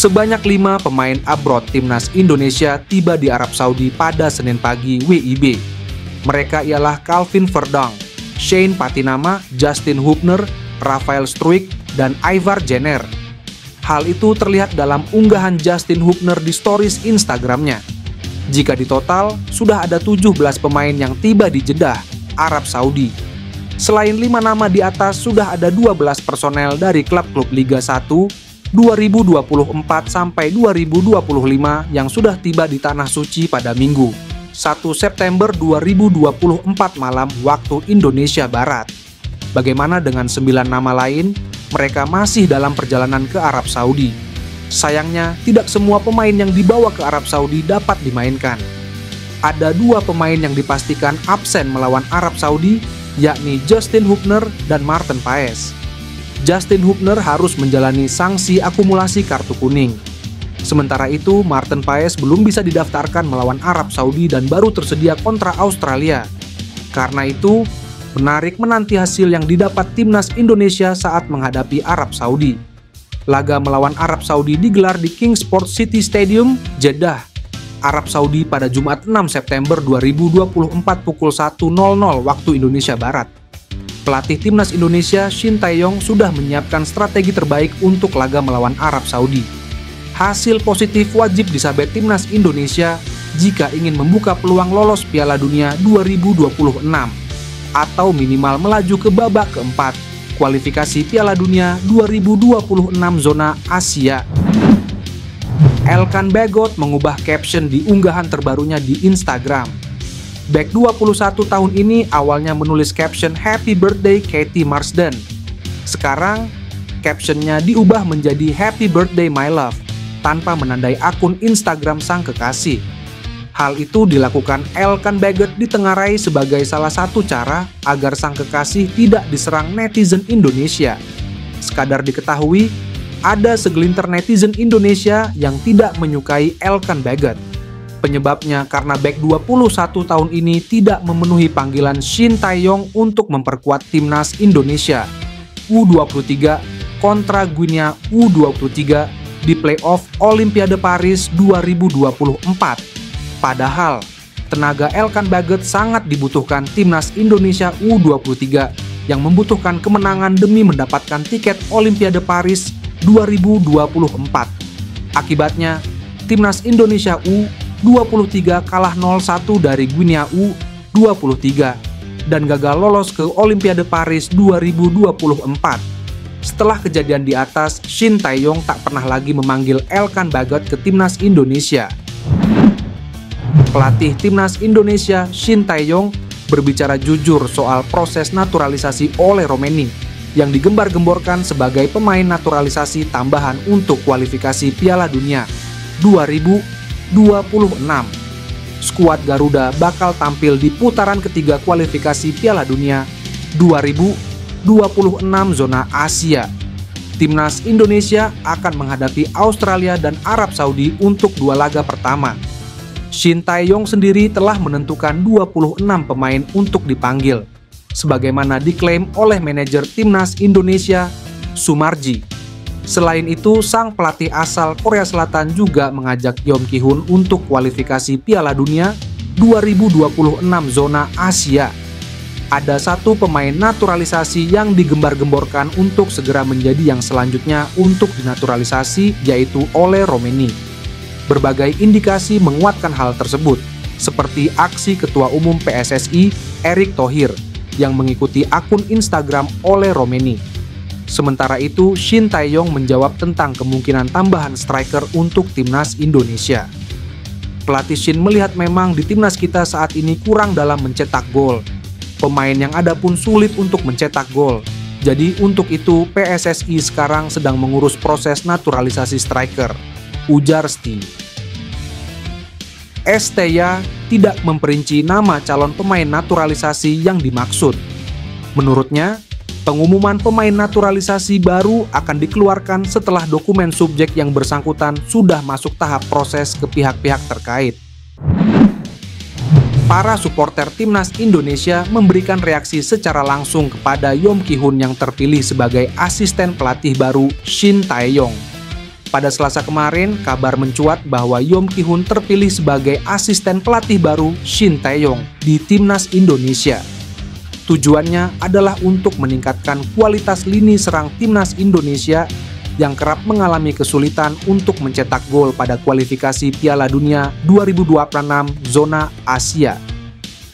Sebanyak 5 pemain abroad timnas Indonesia tiba di Arab Saudi pada Senin pagi WIB. Mereka ialah Calvin Verdonk, Shane Patinama, Justin Hubner, Rafael Struijk, dan Ivar Jenner. Hal itu terlihat dalam unggahan Justin Hubner di stories Instagramnya. Jika ditotal, sudah ada 17 pemain yang tiba di Jeddah, Arab Saudi. Selain 5 nama di atas, sudah ada 12 personel dari klub-klub Liga 1 2024 sampai 2025 yang sudah tiba di Tanah Suci pada Minggu, 1 September 2024 malam waktu Indonesia Barat. Bagaimana dengan 9 nama lain? Mereka masih dalam perjalanan ke Arab Saudi. Sayangnya, tidak semua pemain yang dibawa ke Arab Saudi dapat dimainkan. Ada 2 pemain yang dipastikan absen melawan Arab Saudi, yakni Justin Hubner dan Maarten Paes. Justin Hubner harus menjalani sanksi akumulasi kartu kuning. Sementara itu, Maarten Paes belum bisa didaftarkan melawan Arab Saudi dan baru tersedia kontra Australia. Karena itu, menarik menanti hasil yang didapat timnas Indonesia saat menghadapi Arab Saudi. Laga melawan Arab Saudi digelar di King Sport City Stadium, Jeddah, Arab Saudi pada Jumat 6 September 2024 pukul 1.00 waktu Indonesia Barat. Pelatih timnas Indonesia Shin Tae-yong sudah menyiapkan strategi terbaik untuk laga melawan Arab Saudi. Hasil positif wajib disabet timnas Indonesia jika ingin membuka peluang lolos Piala Dunia 2026 atau minimal melaju ke babak keempat kualifikasi Piala Dunia 2026 zona Asia. Elkan Bagot mengubah caption di unggahan terbarunya di Instagram. Bek 21 tahun ini awalnya menulis caption Happy Birthday Katie Marsden. Sekarang, captionnya diubah menjadi Happy Birthday My Love tanpa menandai akun Instagram sang kekasih. Hal itu dilakukan Elkan Bagot ditengarai sebagai salah satu cara agar sang kekasih tidak diserang netizen Indonesia. Sekadar diketahui, ada segelintir netizen Indonesia yang tidak menyukai Elkan Bagot. Penyebabnya karena bek 21 tahun ini tidak memenuhi panggilan Shin Tae-yong untuk memperkuat timnas Indonesia U23 kontra Guinea U23 di playoff Olimpiade Paris 2024. Padahal, tenaga Elkan Bagot sangat dibutuhkan timnas Indonesia U23 yang membutuhkan kemenangan demi mendapatkan tiket Olimpiade Paris 2024. Akibatnya, timnas Indonesia U23 kalah 0-1 dari Guinea U23 dan gagal lolos ke Olimpiade Paris 2024. Setelah kejadian di atas, Shin Tae-yong tak pernah lagi memanggil Elkan Bagot ke timnas Indonesia. Pelatih timnas Indonesia Shin Tae-yong berbicara jujur soal proses naturalisasi oleh Romeni yang digembar-gemborkan sebagai pemain naturalisasi tambahan untuk kualifikasi Piala Dunia 2026. Skuad Garuda bakal tampil di putaran ketiga kualifikasi Piala Dunia 2026 zona Asia. Timnas Indonesia akan menghadapi Australia dan Arab Saudi untuk 2 laga pertama. Shin Tae-yong sendiri telah menentukan 26 pemain untuk dipanggil, sebagaimana diklaim oleh manajer timnas Indonesia, Sumarji. Selain itu, sang pelatih asal Korea Selatan juga mengajak Yeom Ki-hun untuk kualifikasi Piala Dunia 2026 zona Asia. Ada 1 pemain naturalisasi yang digembar-gemborkan untuk segera menjadi yang selanjutnya untuk dinaturalisasi, yaitu oleh Romeni. Berbagai indikasi menguatkan hal tersebut, seperti aksi Ketua Umum PSSI, Erick Thohir, yang mengikuti akun Instagram oleh Romeni. Sementara itu, Shin Tae-yong menjawab tentang kemungkinan tambahan striker untuk timnas Indonesia. Pelatih Shin melihat memang di timnas kita saat ini kurang dalam mencetak gol. Pemain yang ada pun sulit untuk mencetak gol. Jadi untuk itu PSSI sekarang sedang mengurus proses naturalisasi striker, ujar Steve. STY tidak memperinci nama calon pemain naturalisasi yang dimaksud. Menurutnya, pengumuman pemain naturalisasi baru akan dikeluarkan setelah dokumen subjek yang bersangkutan sudah masuk tahap proses ke pihak-pihak terkait. Para supporter timnas Indonesia memberikan reaksi secara langsung kepada Yeom Ki-hun yang terpilih sebagai asisten pelatih baru Shin Tae-yong. Pada Selasa kemarin, kabar mencuat bahwa Yeom Ki-hun terpilih sebagai asisten pelatih baru Shin Tae-yong di Timnas Indonesia. Tujuannya adalah untuk meningkatkan kualitas lini serang Timnas Indonesia yang kerap mengalami kesulitan untuk mencetak gol pada kualifikasi Piala Dunia 2026 zona Asia.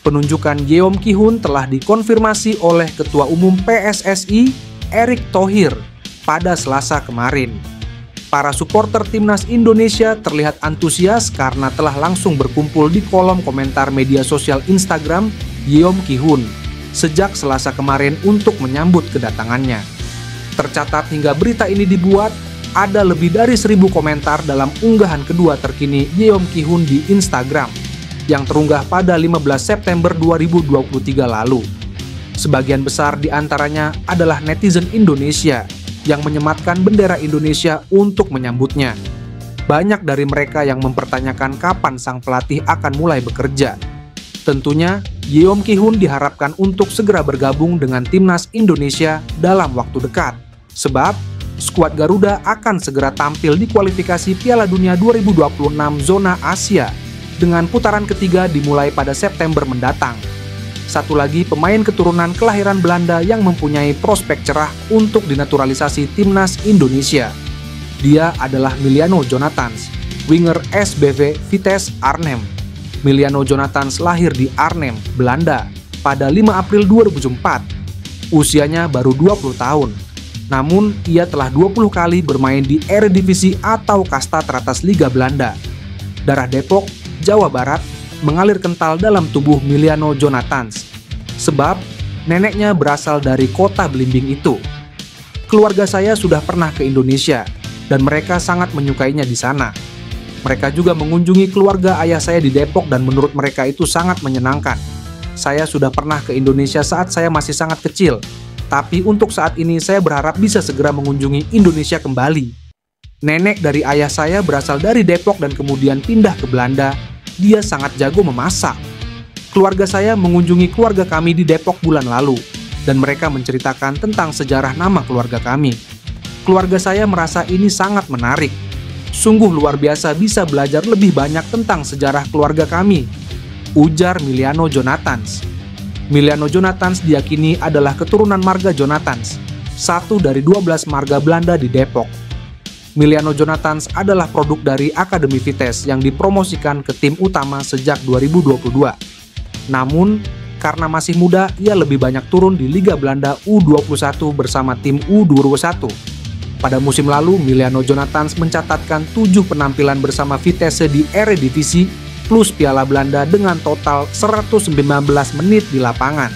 Penunjukan Yeom Ki-hun telah dikonfirmasi oleh Ketua Umum PSSI, Erick Thohir, pada Selasa kemarin. Para supporter Timnas Indonesia terlihat antusias karena telah langsung berkumpul di kolom komentar media sosial Instagram Yeom Ki-hun sejak Selasa kemarin untuk menyambut kedatangannya. Tercatat hingga berita ini dibuat, ada lebih dari 1.000 komentar dalam unggahan kedua terkini Yeom Ki-hun di Instagram yang terunggah pada 15 September 2023 lalu. Sebagian besar di antaranya adalah netizen Indonesia yang menyematkan bendera Indonesia untuk menyambutnya. Banyak dari mereka yang mempertanyakan kapan sang pelatih akan mulai bekerja. Tentunya, Yeom Ki-hun diharapkan untuk segera bergabung dengan Timnas Indonesia dalam waktu dekat. Sebab, skuad Garuda akan segera tampil di kualifikasi Piala Dunia 2026 zona Asia dengan putaran ketiga dimulai pada September mendatang. Satu lagi pemain keturunan kelahiran Belanda yang mempunyai prospek cerah untuk dinaturalisasi Timnas Indonesia. Dia adalah Miliano Jonathans, winger SBV Vitesse Arnhem. Miliano Jonathans lahir di Arnhem, Belanda, pada 5 April 2004. Usianya baru 20 tahun. Namun, ia telah 20 kali bermain di Eredivisie atau kasta teratas Liga Belanda. Darah Depok, Jawa Barat, mengalir kental dalam tubuh Miliano Jonathans, sebab neneknya berasal dari kota belimbing itu. Keluarga saya sudah pernah ke Indonesia, dan mereka sangat menyukainya di sana. Mereka juga mengunjungi keluarga ayah saya di Depok dan menurut mereka itu sangat menyenangkan. Saya sudah pernah ke Indonesia saat saya masih sangat kecil, tapi untuk saat ini saya berharap bisa segera mengunjungi Indonesia kembali. Nenek dari ayah saya berasal dari Depok dan kemudian pindah ke Belanda. Dia sangat jago memasak. Keluarga saya mengunjungi keluarga kami di Depok bulan lalu, dan mereka menceritakan tentang sejarah nama keluarga kami. Keluarga saya merasa ini sangat menarik. Sungguh luar biasa bisa belajar lebih banyak tentang sejarah keluarga kami, ujar Miliano Jonathans. Miliano Jonathans diyakini adalah keturunan marga Jonathans, satu dari 12 marga Belanda di Depok. Miliano Jonathans adalah produk dari Akademi Vitesse yang dipromosikan ke tim utama sejak 2022. Namun, karena masih muda, ia lebih banyak turun di Liga Belanda U21 bersama tim U21. Pada musim lalu, Miliano Jonathans mencatatkan 7 penampilan bersama Vitesse di Eredivisie plus Piala Belanda dengan total 119 menit di lapangan.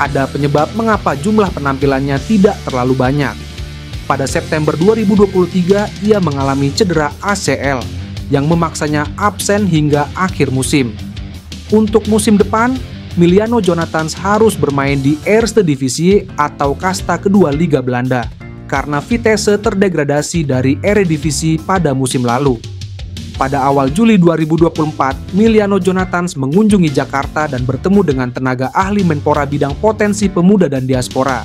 Ada penyebab mengapa jumlah penampilannya tidak terlalu banyak. Pada September 2023, ia mengalami cedera ACL yang memaksanya absen hingga akhir musim. Untuk musim depan, Miliano Jonathans harus bermain di Eerste Divisie atau kasta kedua Liga Belanda karena Vitesse terdegradasi dari Eredivisie pada musim lalu. Pada awal Juli 2024, Miliano Jonathans mengunjungi Jakarta dan bertemu dengan tenaga ahli Menpora bidang potensi pemuda dan diaspora,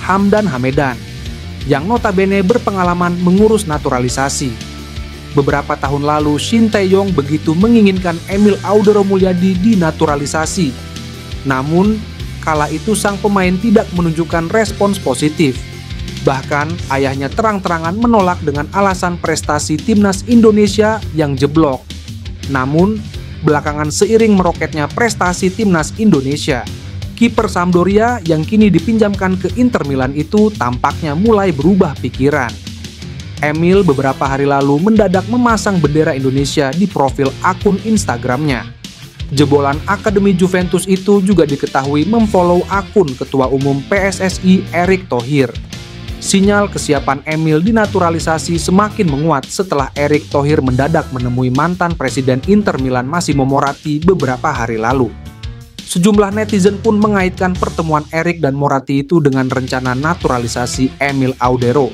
Hamdan Hamedan, yang notabene berpengalaman mengurus naturalisasi. Beberapa tahun lalu, Shin Tae-yong begitu menginginkan Emil Audero Mulyadi dinaturalisasi. Namun, kala itu sang pemain tidak menunjukkan respons positif. Bahkan, ayahnya terang-terangan menolak dengan alasan prestasi Timnas Indonesia yang jeblok. Namun, belakangan seiring meroketnya prestasi Timnas Indonesia, kiper Sampdoria yang kini dipinjamkan ke Inter Milan itu tampaknya mulai berubah pikiran. Emil beberapa hari lalu mendadak memasang bendera Indonesia di profil akun Instagramnya. Jebolan Akademi Juventus itu juga diketahui memfollow akun Ketua Umum PSSI Erick Thohir. Sinyal kesiapan Emil dinaturalisasi semakin menguat setelah Erick Thohir mendadak menemui mantan Presiden Inter Milan Massimo Moratti beberapa hari lalu. Sejumlah netizen pun mengaitkan pertemuan Erick dan Moratti itu dengan rencana naturalisasi Emil Audero.